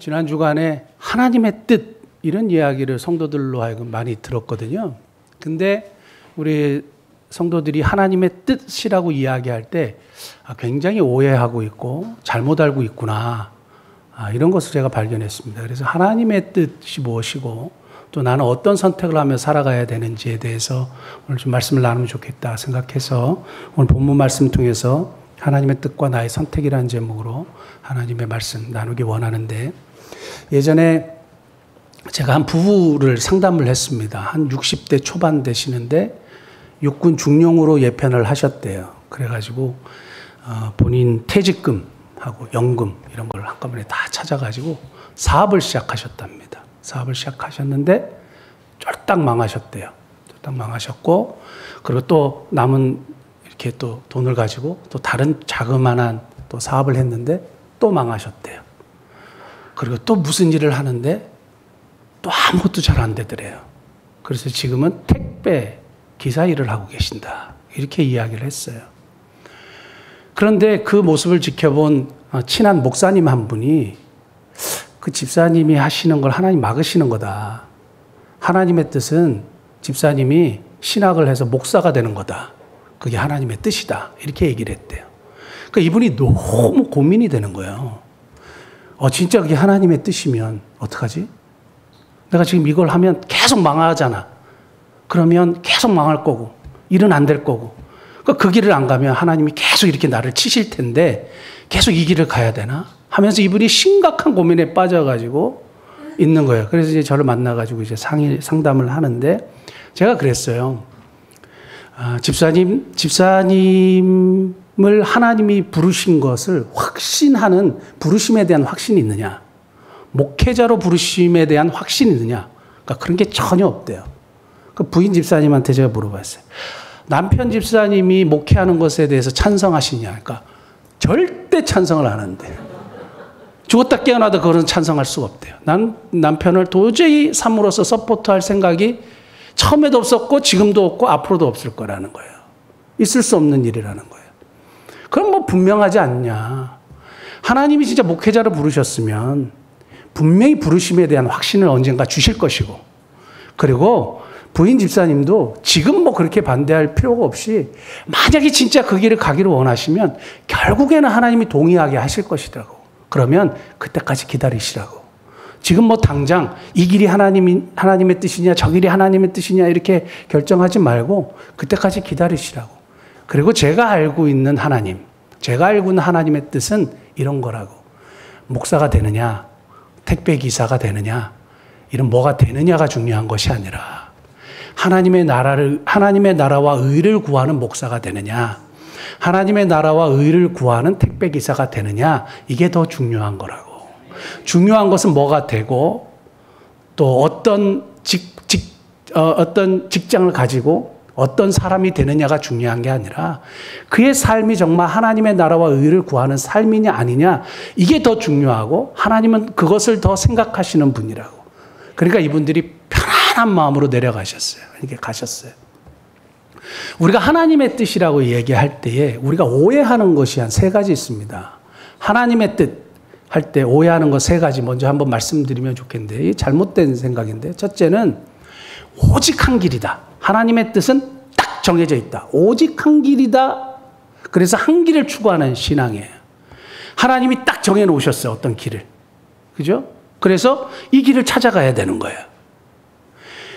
지난 주간에 하나님의 뜻 이런 이야기를 성도들로 하여금 많이 들었거든요. 근데 우리 성도들이 하나님의 뜻이라고 이야기할 때 굉장히 오해하고 있고 잘못 알고 있구나. 이런 것을 제가 발견했습니다. 그래서 하나님의 뜻이 무엇이고 또 나는 어떤 선택을 하며 살아가야 되는지에 대해서 오늘 좀 말씀을 나누면 좋겠다 생각해서 오늘 본문 말씀 통해서 하나님의 뜻과 나의 선택이라는 제목으로 하나님의 말씀 나누기 원하는데, 예전에 제가 한 부부를 상담을 했습니다. 한 60대 초반 되시는데 육군 중령으로 예편을 하셨대요. 그래가지고 본인 퇴직금하고 연금 이런 걸 한꺼번에 다 찾아가지고 사업을 시작하셨답니다. 사업을 시작하셨는데 쫄딱 망하셨대요. 쫄딱 망하셨고, 그리고 또 남은 이렇게 또 돈을 가지고 또 다른 자그마한 또 사업을 했는데 또 망하셨대요. 그리고 또 무슨 일을 하는데 또 아무것도 잘 안 되더래요. 그래서 지금은 택배 기사 일을 하고 계신다. 이렇게 이야기를 했어요. 그런데 그 모습을 지켜본 친한 목사님 한 분이 그 집사님이 하시는 걸 하나님 막으시는 거다. 하나님의 뜻은 집사님이 신학을 해서 목사가 되는 거다. 그게 하나님의 뜻이다. 이렇게 얘기를 했대요. 그러니까 이분이 너무 고민이 되는 거예요. 진짜 그게 하나님의 뜻이면 어떡하지? 내가 지금 이걸 하면 계속 망하잖아. 그러면 계속 망할 거고 일은 안 될 거고, 그러니까 그 길을 안 가면 하나님이 계속 이렇게 나를 치실 텐데 계속 이 길을 가야 되나 하면서 이분이 심각한 고민에 빠져가지고 있는 거예요. 그래서 이제 저를 만나가지고 이제 상담을 하는데 제가 그랬어요. 집사님을 하나님이 부르신 것을 확신하는 부르심에 대한 확신이 있느냐, 목회자로 부르심에 대한 확신이 있느냐, 그러니까 그런 게 전혀 없대요. 그 부인 집사님한테 제가 물어봤어요. 남편 집사님이 목회하는 것에 대해서 찬성하시냐? 그러니까 절대 찬성을 안 하는데, 죽었다 깨어나도 그거는 찬성할 수가 없대요. 난 남편을 도저히 삶으로서 서포트할 생각이 처음에도 없었고 지금도 없고 앞으로도 없을 거라는 거예요. 있을 수 없는 일이라는 거예요. 그럼 뭐 분명하지 않냐. 하나님이 진짜 목회자를 부르셨으면 분명히 부르심에 대한 확신을 언젠가 주실 것이고, 그리고 부인 집사님도 지금 뭐 그렇게 반대할 필요가 없이 만약에 진짜 그 길을 가기를 원하시면 결국에는 하나님이 동의하게 하실 것이라고. 그러면 그때까지 기다리시라고. 지금 뭐 당장 이 길이 하나님의 뜻이냐 저 길이 하나님의 뜻이냐 이렇게 결정하지 말고 그때까지 기다리시라고. 그리고 제가 알고 있는 하나님의 뜻은 이런 거라고. 목사가 되느냐, 택배 기사가 되느냐, 이런 뭐가 되느냐가 중요한 것이 아니라 하나님의 나라와 의를 구하는 목사가 되느냐, 하나님의 나라와 의를 구하는 택배 기사가 되느냐, 이게 더 중요한 거라고. 중요한 것은 뭐가 되고 또 어떤 직장을 가지고 어떤 사람이 되느냐가 중요한 게 아니라 그의 삶이 정말 하나님의 나라와 의를 구하는 삶이냐 아니냐, 이게 더 중요하고 하나님은 그것을 더 생각하시는 분이라고. 그러니까 이분들이 편안한 마음으로 내려가셨어요. 이렇게 가셨어요. 우리가 하나님의 뜻이라고 얘기할 때에 우리가 오해하는 것이 한 3가지 있습니다. 하나님의 뜻 할 때 오해하는 거 3가지 먼저 한번 말씀드리면 좋겠는데, 이게 잘못된 생각인데, 첫째는 오직 한 길이다. 하나님의 뜻은 딱 정해져 있다. 오직 한 길이다. 그래서 한 길을 추구하는 신앙이에요. 하나님이 딱 정해놓으셨어요. 어떤 길을. 그죠? 그래서 이 길을 찾아가야 되는 거예요.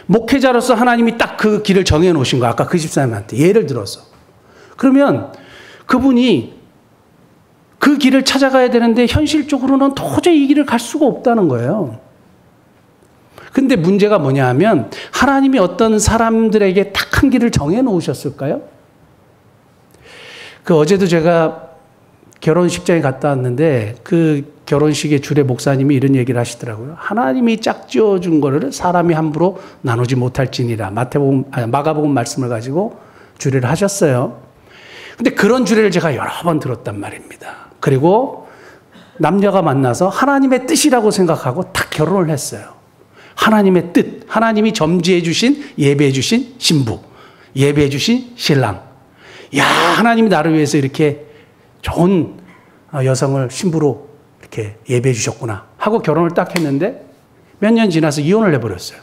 목회자로서 하나님이 딱 그 길을 정해놓으신 거예요. 아까 그 집사님한테 예를 들어서. 그러면 그분이 그 길을 찾아가야 되는데 현실적으로는 도저히 이 길을 갈 수가 없다는 거예요. 근데 문제가 뭐냐 하면 하나님이 어떤 사람들에게 딱 한 길을 정해놓으셨을까요? 어제도 제가 결혼식장에 갔다 왔는데 그 결혼식의 주례 목사님이 이런 얘기를 하시더라고요. 하나님이 짝지어준 거를 사람이 함부로 나누지 못할지니라. 마가복음 말씀을 가지고 주례를 하셨어요. 근데 그런 주례를 제가 여러 번 들었단 말입니다. 그리고 남녀가 만나서 하나님의 뜻이라고 생각하고 딱 결혼을 했어요. 하나님의 뜻, 하나님이 점지해 주신, 예배해 주신 신부, 예배해 주신 신랑. 야, 하나님이 나를 위해서 이렇게 좋은 여성을 신부로 이렇게 예배해 주셨구나 하고 결혼을 딱 했는데 몇 년 지나서 이혼을 해버렸어요.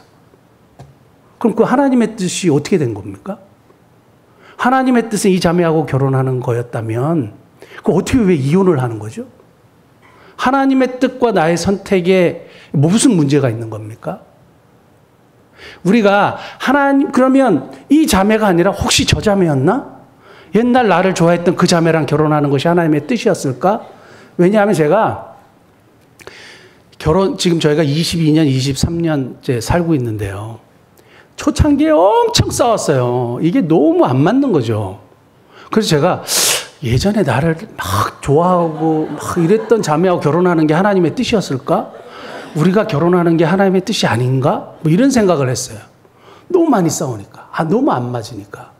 그럼 그 하나님의 뜻이 어떻게 된 겁니까? 하나님의 뜻은 이 자매하고 결혼하는 거였다면 그 어떻게 왜 이혼을 하는 거죠? 하나님의 뜻과 나의 선택에 무슨 문제가 있는 겁니까? 우리가 하나님, 그러면 이 자매가 아니라 혹시 저 자매였나? 옛날 나를 좋아했던 그 자매랑 결혼하는 것이 하나님의 뜻이었을까? 왜냐하면 제가 지금 저희가 22년, 23년째 살고 있는데요. 초창기에 엄청 싸웠어요. 이게 너무 안 맞는 거죠. 그래서 제가 예전에 나를 막 좋아하고 막 이랬던 자매하고 결혼하는 게 하나님의 뜻이었을까? 우리가 결혼하는 게 하나님의 뜻이 아닌가? 뭐 이런 생각을 했어요. 너무 많이 싸우니까. 너무 안 맞으니까.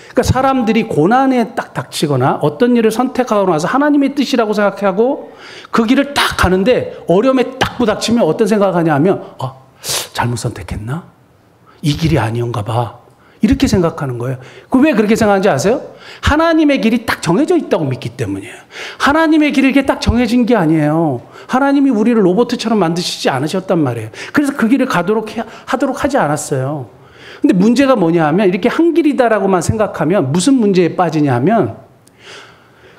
그러니까 사람들이 고난에 딱 닥치거나 어떤 일을 선택하고 나서 하나님의 뜻이라고 생각하고 그 길을 딱 가는데 어려움에 딱 부닥치면 어떤 생각을 하냐 하면 잘못 선택했나? 이 길이 아니었가 봐. 이렇게 생각하는 거예요. 왜 그렇게 생각하는지 아세요? 하나님의 길이 딱 정해져 있다고 믿기 때문이에요. 하나님의 길이 이렇게 딱 정해진 게 아니에요. 하나님이 우리를 로봇처럼 만드시지 않으셨단 말이에요. 그래서 그 길을 하도록 하지 않았어요. 근데 문제가 뭐냐 하면 이렇게 한 길이다라고만 생각하면 무슨 문제에 빠지냐 하면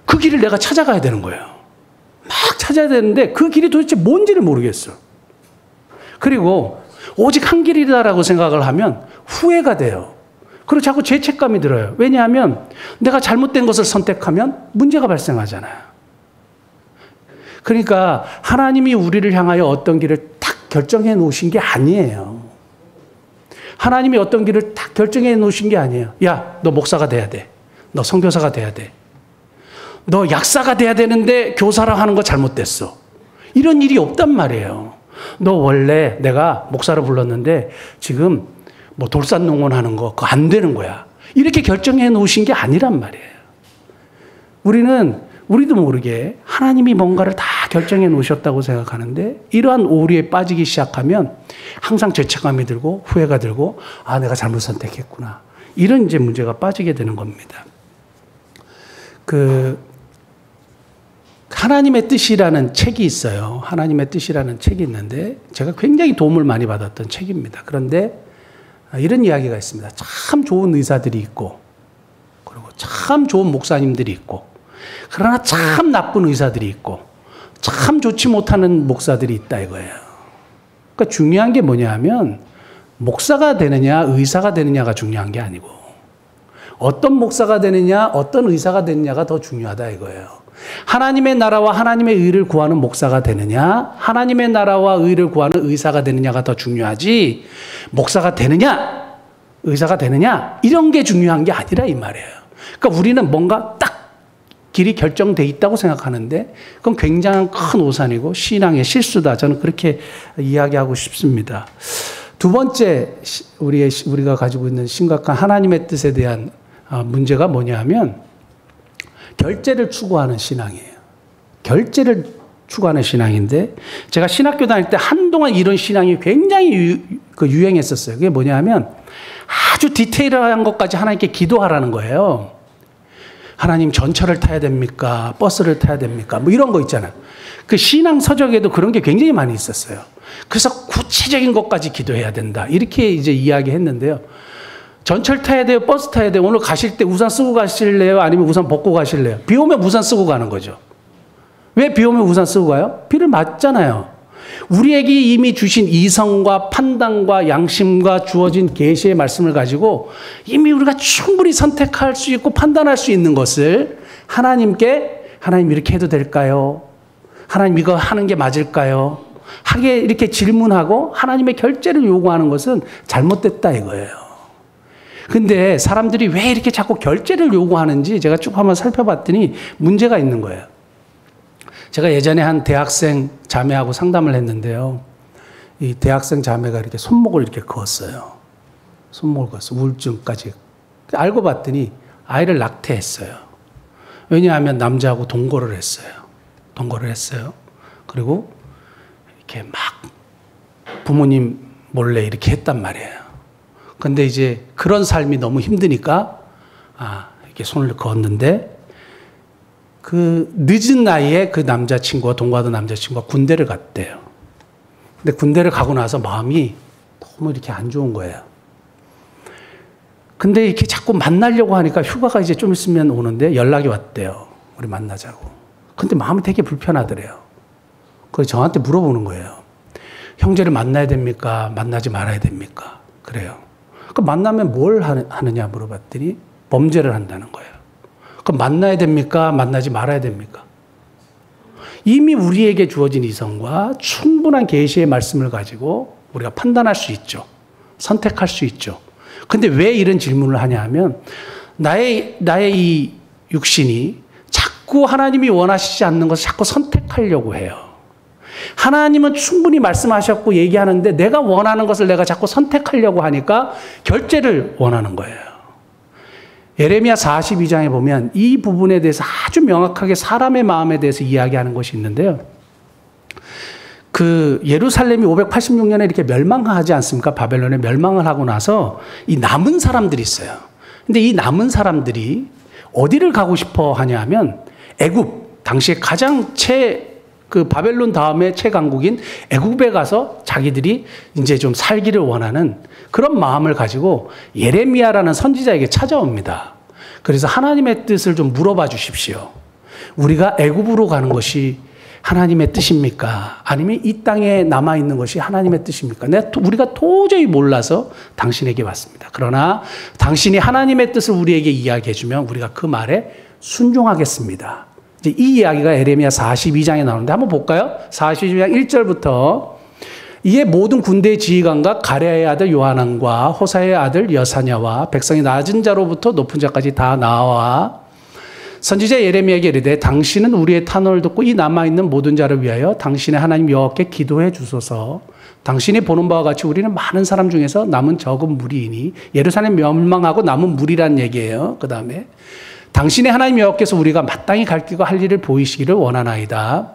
그 길을 내가 찾아가야 되는 거예요. 막 찾아야 되는데 그 길이 도대체 뭔지를 모르겠어. 그리고 오직 한 길이다라고 생각을 하면 후회가 돼요. 그리고 자꾸 죄책감이 들어요. 왜냐하면 내가 잘못된 것을 선택하면 문제가 발생하잖아요. 그러니까 하나님이 우리를 향하여 어떤 길을 딱 결정해 놓으신 게 아니에요. 하나님이 어떤 길을 딱 결정해 놓으신 게 아니에요. 야, 너 목사가 돼야 돼. 너 선교사가 돼야 돼. 너 약사가 돼야 되는데 교사랑 하는 거 잘못됐어. 이런 일이 없단 말이에요. 너 원래 내가 목사를 불렀는데 지금 뭐 돌산 농원 하는 거 그거 안 되는 거야. 이렇게 결정해 놓으신 게 아니란 말이에요. 우리도 모르게 하나님이 뭔가를 다 결정해 놓으셨다고 생각하는데 이러한 오류에 빠지기 시작하면 항상 죄책감이 들고 후회가 들고 내가 잘못 선택했구나. 이런 이제 문제가 빠지게 되는 겁니다. 하나님의 뜻이라는 책이 있어요. 하나님의 뜻이라는 책이 있는데 제가 굉장히 도움을 많이 받았던 책입니다. 그런데 이런 이야기가 있습니다. 참 좋은 의사들이 있고 그리고 참 좋은 목사님들이 있고 그러나 참 나쁜 의사들이 있고 참 좋지 못하는 목사들이 있다 이거예요. 그러니까 중요한 게 뭐냐 하면 목사가 되느냐 의사가 되느냐가 중요한 게 아니고 어떤 목사가 되느냐 어떤 의사가 되느냐가 더 중요하다 이거예요. 하나님의 나라와 하나님의 의를 구하는 목사가 되느냐 하나님의 나라와 의를 구하는 의사가 되느냐가 더 중요하지 목사가 되느냐 의사가 되느냐 이런 게 중요한 게 아니라 이 말이에요. 그러니까 우리는 뭔가 딱 길이 결정돼 있다고 생각하는데 그건 굉장한 큰 오산이고 신앙의 실수다. 저는 그렇게 이야기하고 싶습니다. 두 번째 우리가 가지고 있는 심각한 하나님의 뜻에 대한 문제가 뭐냐면 결제를 추구하는 신앙이에요. 결제를 추구하는 신앙인데 제가 신학교 다닐 때 한동안 이런 신앙이 굉장히 유행했었어요. 그게 뭐냐면 아주 디테일한 것까지 하나님께 기도하라는 거예요. 하나님 전철을 타야 됩니까? 버스를 타야 됩니까? 뭐 이런 거 있잖아요. 그 신앙 서적에도 그런 게 굉장히 많이 있었어요. 그래서 구체적인 것까지 기도해야 된다. 이렇게 이제 이야기했는데요. 전철 타야 돼요? 버스 타야 돼요? 오늘 가실 때 우산 쓰고 가실래요? 아니면 우산 벗고 가실래요? 비 오면 우산 쓰고 가는 거죠. 왜 비 오면 우산 쓰고 가요? 비를 맞잖아요. 우리에게 이미 주신 이성과 판단과 양심과 주어진 계시의 말씀을 가지고 이미 우리가 충분히 선택할 수 있고 판단할 수 있는 것을 하나님께 하나님 이렇게 해도 될까요? 하나님 이거 하는 게 맞을까요? 하게 이렇게 질문하고 하나님의 결제를 요구하는 것은 잘못됐다 이거예요. 근데 사람들이 왜 이렇게 자꾸 결제를 요구하는지 제가 쭉 한번 살펴봤더니 문제가 있는 거예요. 제가 예전에 한 대학생 자매하고 상담을 했는데요. 이 대학생 자매가 이렇게 손목을 이렇게 그었어요. 손목을 그었어요. 우울증까지. 알고 봤더니 아이를 낙태했어요. 왜냐하면 남자하고 동거를 했어요. 그리고 이렇게 막 부모님 몰래 이렇게 했단 말이에요. 근데 이제 그런 삶이 너무 힘드니까 이렇게 손을 그었는데 그 늦은 나이에 그 남자친구가 동거하던 남자친구가 군대를 갔대요. 근데 군대를 가고 나서 마음이 너무 이렇게 안 좋은 거예요. 근데 이렇게 자꾸 만나려고 하니까 휴가가 이제 좀 있으면 오는데 연락이 왔대요. 우리 만나자고. 근데 마음이 되게 불편하더래요. 그래서 저한테 물어보는 거예요. 형제를 만나야 됩니까? 만나지 말아야 됩니까? 그래요. 그럼 만나면 뭘 하느냐 물어봤더니 범죄를 한다는 거예요. 그럼 만나야 됩니까? 만나지 말아야 됩니까? 이미 우리에게 주어진 이성과 충분한 계시의 말씀을 가지고 우리가 판단할 수 있죠. 선택할 수 있죠. 근데 왜 이런 질문을 하냐 하면 나의 이 육신이 자꾸 하나님이 원하시지 않는 것을 자꾸 선택하려고 해요. 하나님은 충분히 말씀하셨고 얘기하는데 내가 원하는 것을 내가 자꾸 선택하려고 하니까 결제를 원하는 거예요. 예레미야 42장에 보면 이 부분에 대해서 아주 명확하게 사람의 마음에 대해서 이야기하는 것이 있는데요. 그 예루살렘이 586년에 이렇게 멸망하지 않습니까? 바벨론에 멸망을 하고 나서 이 남은 사람들이 있어요. 근데 이 남은 사람들이 어디를 가고 싶어 하냐 하면 애굽, 당시에 가장 그 바벨론 다음에 최강국인 애굽에 가서 자기들이 이제 좀 살기를 원하는 그런 마음을 가지고 예레미야라는 선지자에게 찾아옵니다. 그래서 하나님의 뜻을 좀 물어봐 주십시오. 우리가 애굽으로 가는 것이 하나님의 뜻입니까? 아니면 이 땅에 남아있는 것이 하나님의 뜻입니까? 우리가 도저히 몰라서 당신에게 왔습니다. 그러나 당신이 하나님의 뜻을 우리에게 이야기해 주면 우리가 그 말에 순종하겠습니다. 이제 이 이야기가 예레미야 42장에 나오는데 한번 볼까요? 42장 1절부터 이에 모든 군대의 지휘관과 가랴의 아들 요하난과 호사의 아들 여사냐와 백성이 낮은 자로부터 높은 자까지 다 나와 선지자 예레미야에게 이르되 당신은 우리의 탄원을 듣고 이 남아있는 모든 자를 위하여 당신의 하나님 여호와께 기도해 주소서. 당신이 보는 바와 같이 우리는 많은 사람 중에서 남은 적은 무리이니 예루살렘 멸망하고 남은 무리란 얘기예요. 그 다음에 당신의 하나님 여호와께서 우리가 마땅히 갈 길과 할 일을 보이시기를 원하나이다.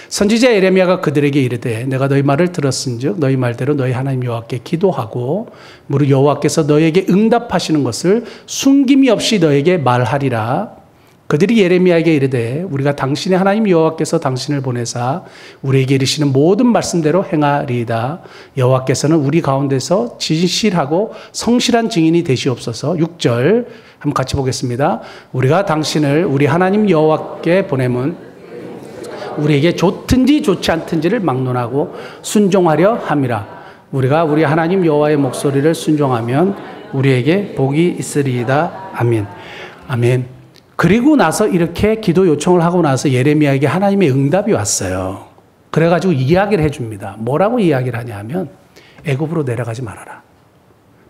선지자 예레미야가 그들에게 이르되 내가 너희 말을 들었은즉 너희 말대로 너희 하나님 여호와께 기도하고 무릇 여호와께서 너희에게 응답하시는 것을 숨김이 없이 너희에게 말하리라. 그들이 예레미야에게 이르되 우리가 당신의 하나님 여호와께서 당신을 보내사 우리에게 이르시는 모든 말씀대로 행하리이다. 여호와께서는 우리 가운데서 진실하고 성실한 증인이 되시옵소서. 6절 한번 같이 보겠습니다. 우리가 당신을 우리 하나님 여호와께 보내면 우리에게 좋든지 좋지 않든지를 막론하고 순종하려 함이라. 우리가 우리 하나님 여호와의 목소리를 순종하면 우리에게 복이 있으리이다. 아멘. 아멘. 그리고 나서 이렇게 기도 요청을 하고 나서 예레미야에게 하나님의 응답이 왔어요. 그래가지고 이야기를 해줍니다. 뭐라고 이야기를 하냐 하면 애굽으로 내려가지 말아라.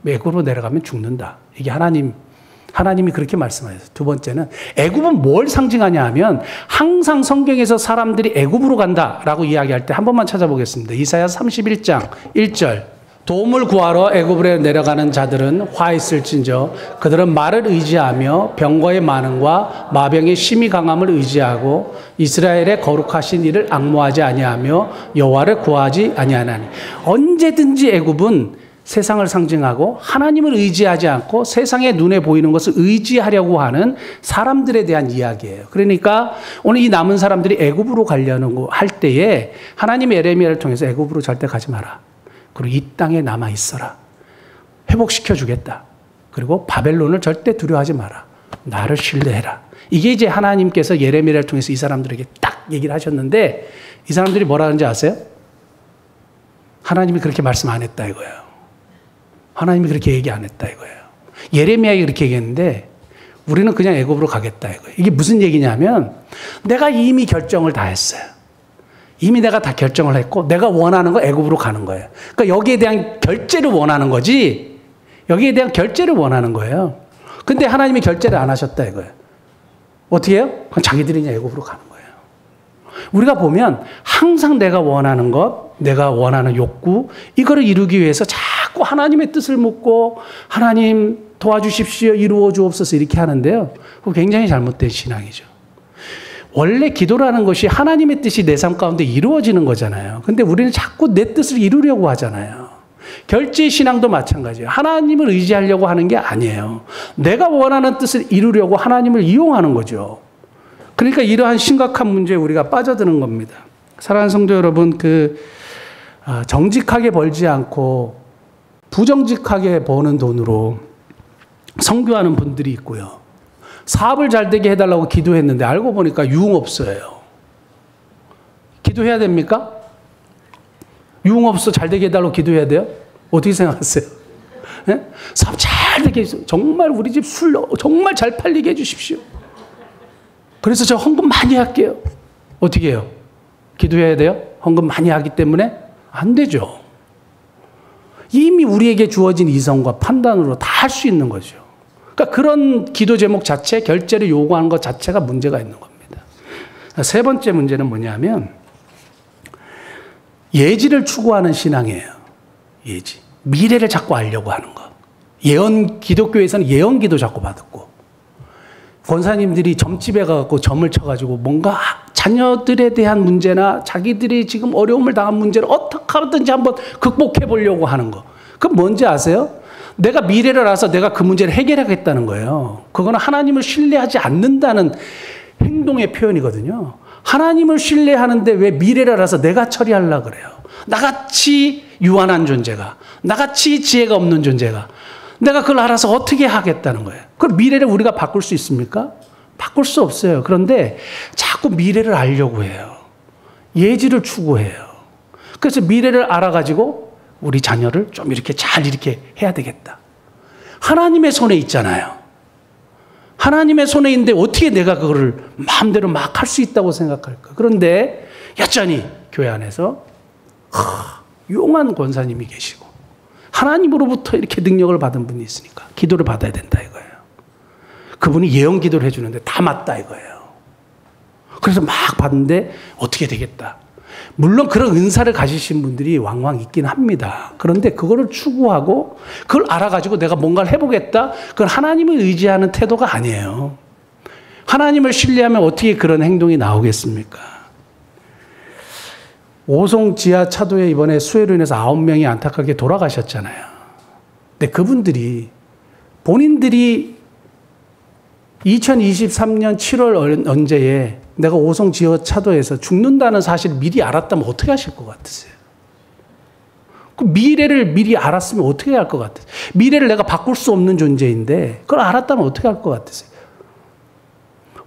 애굽으로 내려가면 죽는다. 이게 하나님이 그렇게 말씀하셨어요. 두 번째는 애굽은 뭘 상징하냐 하면 항상 성경에서 사람들이 애굽으로 간다라고 이야기할 때 한 번만 찾아보겠습니다. 이사야 31장 1절 도움을 구하러 애굽으로 내려가는 자들은 화 있을진저 그들은 말을 의지하며 병거의 많음과 마병의 심히 강함을 의지하고 이스라엘의 거룩하신 이를 앙모하지 아니하며 여호와를 구하지 아니하나니. 언제든지 애굽은 세상을 상징하고 하나님을 의지하지 않고 세상의 눈에 보이는 것을 의지하려고 하는 사람들에 대한 이야기예요. 그러니까 오늘 이 남은 사람들이 애굽으로 가려는 거 할 때에 하나님의 예레미야를 통해서 애굽으로 절대 가지 마라. 그리고 이 땅에 남아 있어라. 회복시켜 주겠다. 그리고 바벨론을 절대 두려워하지 마라. 나를 신뢰해라. 이게 이제 하나님께서 예레미야를 통해서 이 사람들에게 딱 얘기를 하셨는데 이 사람들이 뭐라 하는지 아세요? 하나님이 그렇게 말씀 안 했다 이거예요. 하나님이 그렇게 얘기 안 했다 이거예요. 예레미야가 그렇게 얘기했는데 우리는 그냥 애굽으로 가겠다 이거예요. 이게 무슨 얘기냐면 내가 이미 결정을 다 했어요. 이미 내가 다 결정을 했고 내가 원하는 거 애굽으로 가는 거예요. 그러니까 여기에 대한 결제를 원하는 거지 여기에 대한 결제를 원하는 거예요. 근데 하나님이 결제를 안 하셨다 이거예요. 어떻게 해요? 그럼 자기들이 그냥 애굽으로 가는 거예요. 우리가 보면 항상 내가 원하는 것, 내가 원하는 욕구 이거를 이루기 위해서 자꾸 하나님의 뜻을 묻고 하나님 도와주십시오 이루어 주옵소서 이렇게 하는데요. 그거 굉장히 잘못된 신앙이죠. 원래 기도라는 것이 하나님의 뜻이 내 삶 가운데 이루어지는 거잖아요. 근데 우리는 자꾸 내 뜻을 이루려고 하잖아요. 결제 신앙도 마찬가지예요. 하나님을 의지하려고 하는 게 아니에요. 내가 원하는 뜻을 이루려고 하나님을 이용하는 거죠. 그러니까 이러한 심각한 문제에 우리가 빠져드는 겁니다. 사랑하는 성도 여러분, 정직하게 벌지 않고 부정직하게 버는 돈으로 선교하는 분들이 있고요. 사업을 잘 되게 해달라고 기도했는데 알고 보니까 유흥업소예요. 기도해야 됩니까? 유흥업소 잘 되게 해달라고 기도해야 돼요? 어떻게 생각하세요? 네? 사업 잘 되게 해서 정말 우리 집 술 정말 잘 팔리게 해주십시오. 그래서 저 헌금 많이 할게요. 어떻게 해요? 기도해야 돼요? 헌금 많이 하기 때문에? 안 되죠. 이미 우리에게 주어진 이성과 판단으로 다 할 수 있는 거죠. 그러니까 그런 기도 제목 자체, 결제를 요구하는 것 자체가 문제가 있는 겁니다. 세 번째 문제는 뭐냐면 예지를 추구하는 신앙이에요. 예지. 미래를 자꾸 알려고 하는 거. 기독교에서는 예언기도 자꾸 받았고, 권사님들이 점집에 가서 점을 쳐가지고 뭔가 자녀들에 대한 문제나 자기들이 지금 어려움을 당한 문제를 어떻게 하든지 한번 극복해 보려고 하는 거. 그건 뭔지 아세요? 내가 미래를 알아서 내가 그 문제를 해결하겠다는 거예요. 그거는 하나님을 신뢰하지 않는다는 행동의 표현이거든요. 하나님을 신뢰하는데 왜 미래를 알아서 내가 처리하려고 그래요? 나같이 유한한 존재가, 나같이 지혜가 없는 존재가 내가 그걸 알아서 어떻게 하겠다는 거예요. 그걸 미래를 우리가 바꿀 수 있습니까? 바꿀 수 없어요. 그런데 자꾸 미래를 알려고 해요. 예지를 추구해요. 그래서 미래를 알아가지고 우리 자녀를 좀 이렇게 잘 이렇게 해야 되겠다. 하나님의 손에 있잖아요. 하나님의 손에 있는데 어떻게 내가 그거를 마음대로 막 할 수 있다고 생각할까? 그런데 여전히 교회 안에서 용한 권사님이 계시고 하나님으로부터 이렇게 능력을 받은 분이 있으니까 기도를 받아야 된다 이거예요. 그분이 예언 기도를 해주는데 다 맞다 이거예요. 그래서 막 받는데 어떻게 되겠다. 물론 그런 은사를 가지신 분들이 왕왕 있긴 합니다. 그런데 그거를 추구하고 그걸 알아가지고 내가 뭔가를 해보겠다. 그건 하나님을 의지하는 태도가 아니에요. 하나님을 신뢰하면 어떻게 그런 행동이 나오겠습니까? 오송 지하 차도에 이번에 수해로 인해서 9명이 안타깝게 돌아가셨잖아요. 근데 그분들이 본인들이 2023년 7월 언제에 내가 오송 지하 차도에서 죽는다는 사실을 미리 알았다면 어떻게 하실 것 같으세요? 그 미래를 미리 알았으면 어떻게 할 것 같으세요? 미래를 내가 바꿀 수 없는 존재인데 그걸 알았다면 어떻게 할 것 같으세요?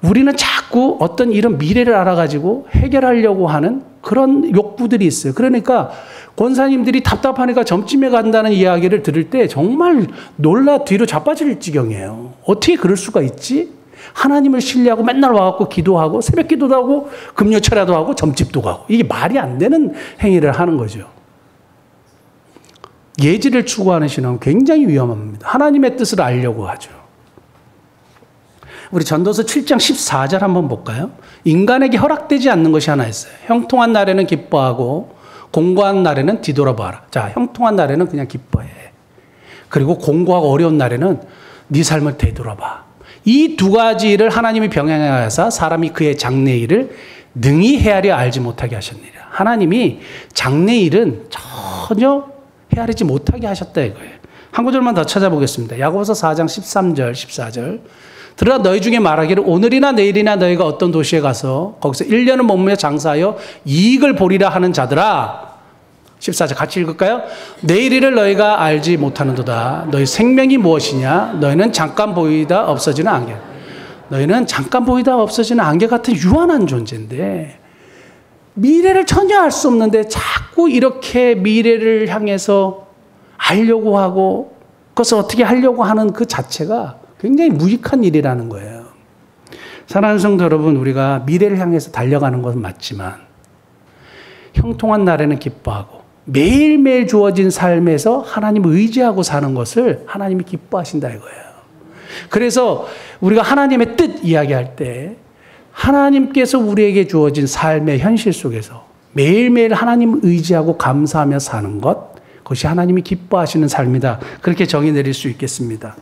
우리는 자꾸 어떤 이런 미래를 알아가지고 해결하려고 하는 그런 욕구들이 있어요. 그러니까 권사님들이 답답하니까 점집에 간다는 이야기를 들을 때 정말 놀라 뒤로 자빠질 지경이에요. 어떻게 그럴 수가 있지? 하나님을 신뢰하고 맨날 와갖고 기도하고 새벽 기도도 하고 금요철야도 하고 점집도 가고 이게 말이 안 되는 행위를 하는 거죠. 예지를 추구하는 신앙은 굉장히 위험합니다. 하나님의 뜻을 알려고 하죠. 우리 전도서 7장 14절 한번 볼까요? 인간에게 허락되지 않는 것이 하나 있어요. 형통한 날에는 기뻐하고 공고한 날에는 뒤돌아봐라. 자, 형통한 날에는 그냥 기뻐해. 그리고 공고하고 어려운 날에는 네 삶을 되돌아봐. 이 두 가지를 하나님이 병행하여서 사람이 그의 장래일을 능히 헤아려 알지 못하게 하셨느니라. 하나님이 장래일은 전혀 헤아리지 못하게 하셨다 이거예요. 한 구절만 더 찾아보겠습니다. 야고보서 4장 13절 14절. 들으라 너희 중에 말하기를 오늘이나 내일이나 너희가 어떤 도시에 가서 거기서 1년을 머무며 장사하여 이익을 보리라 하는 자들아. 14절 같이 읽을까요? 내일을 너희가 알지 못하는도다. 너희 생명이 무엇이냐? 너희는 잠깐 보이다 없어지는 안개. 너희는 잠깐 보이다 없어지는 안개 같은 유한한 존재인데 미래를 전혀 알 수 없는데 자꾸 이렇게 미래를 향해서 알려고 하고 그것을 어떻게 하려고 하는 그 자체가 굉장히 무익한 일이라는 거예요. 사랑하는 성도 여러분, 우리가 미래를 향해서 달려가는 것은 맞지만 형통한 날에는 기뻐하고 매일매일 주어진 삶에서 하나님을 의지하고 사는 것을 하나님이 기뻐하신다 이거예요. 그래서 우리가 하나님의 뜻 이야기할 때 하나님께서 우리에게 주어진 삶의 현실 속에서 매일매일 하나님을 의지하고 감사하며 사는 것, 그것이 하나님이 기뻐하시는 삶이다. 그렇게 정의 내릴 수 있겠습니다.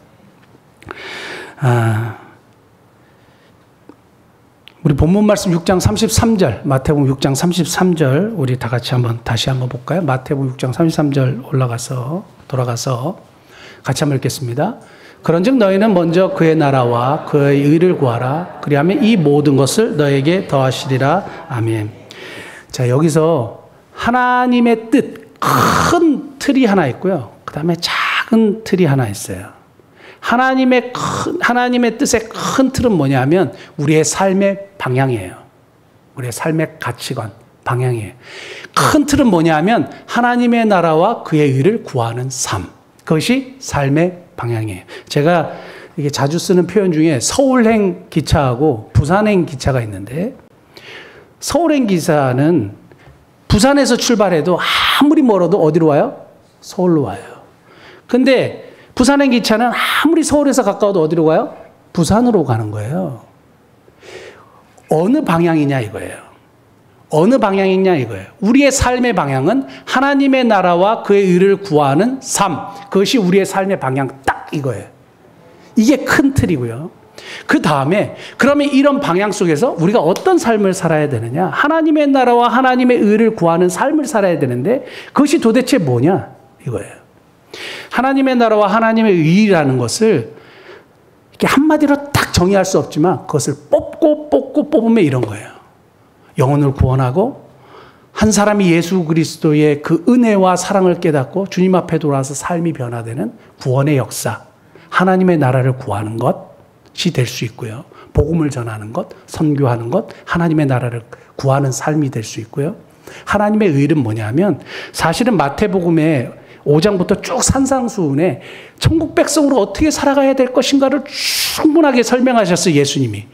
우리 본문 말씀 6장 33절, 마태복음 6장 33절 우리 다 같이 다시 한번 볼까요? 마태복음 6장 33절 돌아가서 같이 한번 읽겠습니다. 그런즉 너희는 먼저 그의 나라와 그의 의를 구하라. 그리하면 이 모든 것을 너에게 더하시리라. 아멘. 자, 여기서 하나님의 뜻, 큰 틀이 하나 있고요. 그 다음에 작은 틀이 하나 있어요. 하나님의 뜻의 큰 틀은 뭐냐면 우리의 삶의 방향이에요. 우리의 삶의 가치관, 방향이에요. 큰 틀은 뭐냐면 하나님의 나라와 그의 의를 구하는 삶. 그것이 삶의 방향이에요. 제가 이게 자주 쓰는 표현 중에 서울행 기차하고 부산행 기차가 있는데, 서울행 기차는 부산에서 출발해도 아무리 멀어도 어디로 와요? 서울로 와요. 근데 부산행 기차는 아무리 서울에서 가까워도 어디로 가요? 부산으로 가는 거예요. 어느 방향이냐 이거예요. 어느 방향이냐 이거예요. 우리의 삶의 방향은 하나님의 나라와 그의 의를 구하는 삶. 그것이 우리의 삶의 방향 딱 이거예요. 이게 큰 틀이고요. 그 다음에 그러면 이런 방향 속에서 우리가 어떤 삶을 살아야 되느냐? 하나님의 나라와 하나님의 의를 구하는 삶을 살아야 되는데 그것이 도대체 뭐냐? 이거예요. 하나님의 나라와 하나님의 의라는 것을 이렇게 한마디로 딱 정의할 수 없지만 그것을 뽑고 뽑으면 이런 거예요. 영혼을 구원하고 한 사람이 예수 그리스도의 그 은혜와 사랑을 깨닫고 주님 앞에 돌아와서 삶이 변화되는 구원의 역사, 하나님의 나라를 구하는 것이 될 수 있고요. 복음을 전하는 것, 선교하는 것, 하나님의 나라를 구하는 삶이 될 수 있고요. 하나님의 의는 뭐냐면 사실은 마태복음에 5장부터 쭉 산상수훈에 천국 백성으로 어떻게 살아가야 될 것인가를 충분하게 설명하셨어요. 예수님이.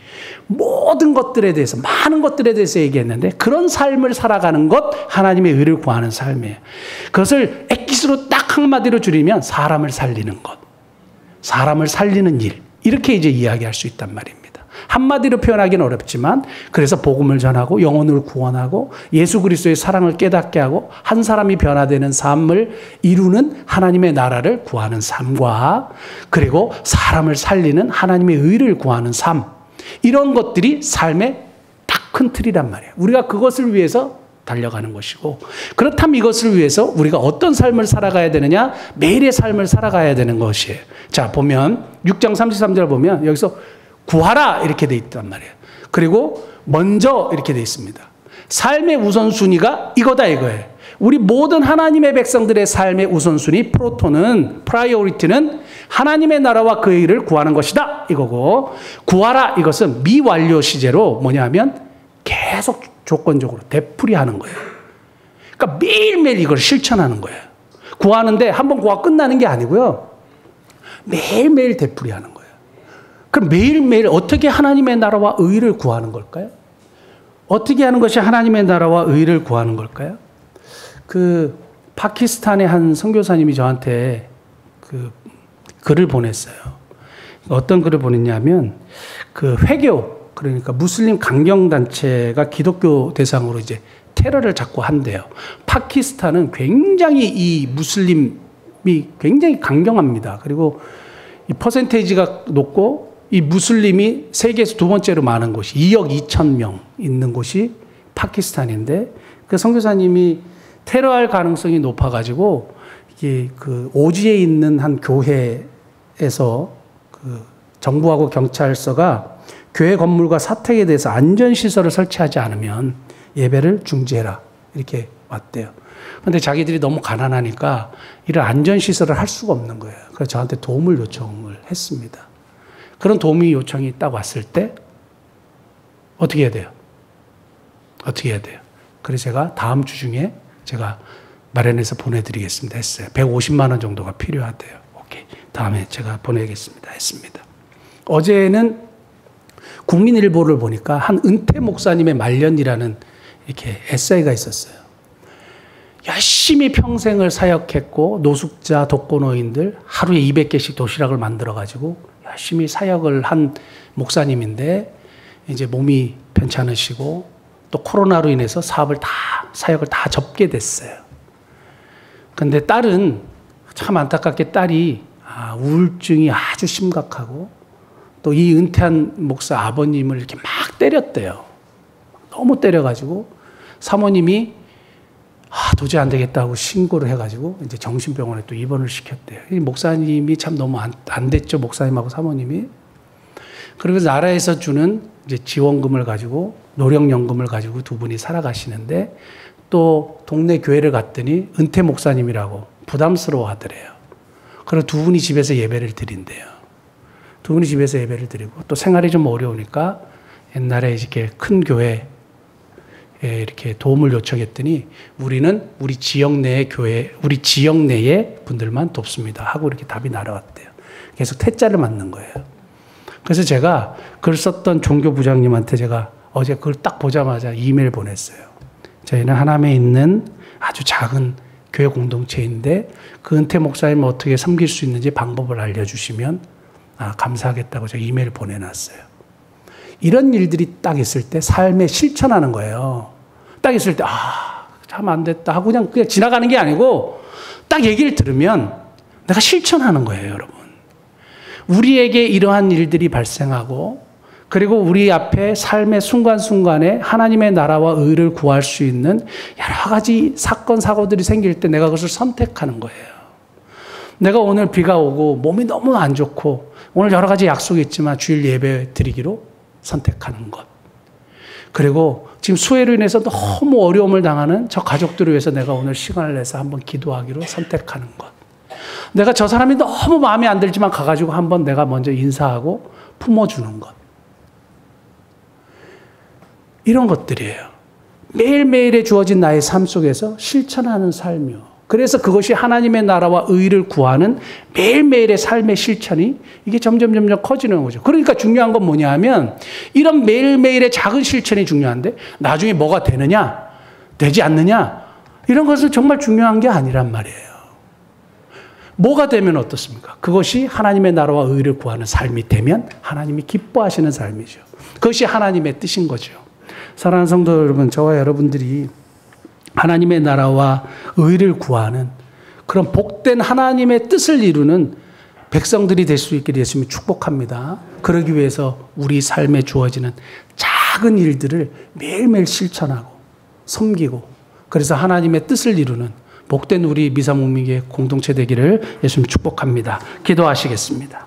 모든 것들에 대해서, 많은 것들에 대해서 얘기했는데 그런 삶을 살아가는 것, 하나님의 의를 구하는 삶이에요. 그것을 엑기스로 딱 한마디로 줄이면 사람을 살리는 것, 사람을 살리는 일, 이렇게 이제 이야기할 수 있단 말입니다. 한마디로 표현하기는 어렵지만 그래서 복음을 전하고 영혼을 구원하고 예수 그리스도의 사랑을 깨닫게 하고 한 사람이 변화되는 삶을 이루는 하나님의 나라를 구하는 삶과 그리고 사람을 살리는 하나님의 의를 구하는 삶, 이런 것들이 삶의 딱 큰 틀이란 말이에요. 우리가 그것을 위해서 달려가는 것이고, 그렇다면 이것을 위해서 우리가 어떤 삶을 살아가야 되느냐? 매일의 삶을 살아가야 되는 것이에요. 자, 보면 6장 33절 보면 여기서 구하라 이렇게 돼 있단 말이에요. 그리고 먼저 이렇게 돼 있습니다. 삶의 우선순위가 이거다 이거예요. 우리 모든 하나님의 백성들의 삶의 우선순위, 프라이오리티는 하나님의 나라와 그의 일을 구하는 것이다 이거고, 구하라 이것은 미완료 시제로 뭐냐면 계속 조건적으로 되풀이하는 거예요. 그러니까 매일매일 이걸 실천하는 거예요. 구하는데 한번 구하 끝나는 게 아니고요. 매일매일 되풀이하는 거예요. 그럼 매일매일 어떻게 하나님의 나라와 의를 구하는 걸까요? 어떻게 하는 것이 하나님의 나라와 의를 구하는 걸까요? 그 파키스탄의 한 선교사님이 저한테 그 글을 보냈어요. 어떤 글을 보냈냐면 그 회교, 그러니까 무슬림 강경단체가 기독교 대상으로 이제 테러를 자꾸 한대요. 파키스탄은 굉장히 이 무슬림이 굉장히 강경합니다. 그리고 이 퍼센테이지가 높고 이 무슬림이 세계에서 두 번째로 많은 곳이 2억 2천 명 있는 곳이 파키스탄인데, 그 선교사님이 테러할 가능성이 높아가지고 이게 그 오지에 있는 한 교회에서 그 정부하고 경찰서가 교회 건물과 사택에 대해서 안전시설을 설치하지 않으면 예배를 중지해라 이렇게 왔대요. 그런데 자기들이 너무 가난하니까 이런 안전시설을 할 수가 없는 거예요. 그래서 저한테 도움을 요청을 했습니다. 그런 도움이 요청이 딱 왔을 때 어떻게 해야 돼요? 어떻게 해야 돼요? 그래서 제가 다음 주 중에 제가 마련해서 보내드리겠습니다 했어요. 150만 원 정도가 필요하대요. 오케이, 다음에 제가 보내겠습니다 했습니다. 어제는 국민일보를 보니까 한 은퇴 목사님의 말년이라는 이렇게 에세이가 있었어요. 열심히 평생을 사역했고 노숙자, 독거노인들 하루에 200개씩 도시락을 만들어가지고 열심히 사역을 한 목사님인데 이제 몸이 편찮으시고 또 코로나로 인해서 사역을 다 접게 됐어요. 근데 딸은 참 안타깝게 딸이 우울증이 아주 심각하고 또 이 은퇴한 목사 아버님을 이렇게 막 때렸대요. 너무 때려가지고 사모님이 도저히 안 되겠다고 신고를 해가지고 이제 정신병원에 또 입원을 시켰대요. 이 목사님이 참 너무 안 됐죠. 목사님하고 사모님이. 그러면서 나라에서 주는 이제 지원금을 가지고 노령연금을 가지고 두 분이 살아가시는데 또 동네 교회를 갔더니 은퇴 목사님이라고 부담스러워 하더래요. 그리고 두 분이 집에서 예배를 드린대요. 두 분이 집에서 예배를 드리고 또 생활이 좀 어려우니까 옛날에 이렇게 큰 교회에 이렇게 도움을 요청했더니 우리는 우리 지역 내의 교회, 우리 지역 내의 분들만 돕습니다 하고 이렇게 답이 날아왔대요. 계속 태자를 맞는 거예요. 그래서 제가 글 썼던 종교부장님한테 제가 어제 그걸 딱 보자마자 이메일 보냈어요. 저희는 하남에 있는 아주 작은 교회 공동체인데 그 은퇴 목사님 어떻게 섬길 수 있는지 방법을 알려주시면 감사하겠다고 제가 이메일 보내놨어요. 이런 일들이 딱 있을 때 삶에 실천하는 거예요. 딱 있을 때 참 안 됐다 하고 그냥 지나가는 게 아니고 딱 얘기를 들으면 내가 실천하는 거예요, 여러분. 우리에게 이러한 일들이 발생하고 그리고 우리 앞에 삶의 순간순간에 하나님의 나라와 의를 구할 수 있는 여러 가지 사건, 사고들이 생길 때 내가 그것을 선택하는 거예요. 내가 오늘 비가 오고 몸이 너무 안 좋고 오늘 여러 가지 약속이 있지만 주일 예배 드리기로 선택하는 것. 그리고 지금 수해로 인해서 너무 어려움을 당하는 저 가족들을 위해서 내가 오늘 시간을 내서 한번 기도하기로 선택하는 것. 내가 저 사람이 너무 마음에 안 들지만 가가지고 한번 내가 먼저 인사하고 품어주는 것. 이런 것들이에요. 매일매일에 주어진 나의 삶 속에서 실천하는 삶이요. 그래서 그것이 하나님의 나라와 의를 구하는 매일매일의 삶의 실천이 이게 점점 커지는 거죠. 그러니까 중요한 건 뭐냐 하면 이런 매일매일의 작은 실천이 중요한데 나중에 뭐가 되느냐, 되지 않느냐 이런 것은 정말 중요한 게 아니란 말이에요. 뭐가 되면 어떻습니까? 그것이 하나님의 나라와 의를 구하는 삶이 되면 하나님이 기뻐하시는 삶이죠. 그것이 하나님의 뜻인 거죠. 사랑하는 성도 여러분, 저와 여러분들이 하나님의 나라와 의를 구하는 그런 복된 하나님의 뜻을 이루는 백성들이 될 수 있게 예수님이 축복합니다. 그러기 위해서 우리 삶에 주어지는 작은 일들을 매일매일 실천하고 섬기고 그래서 하나님의 뜻을 이루는 복된 우리 미사묵민계 공동체 되기를 예수님 축복합니다. 기도하시겠습니다.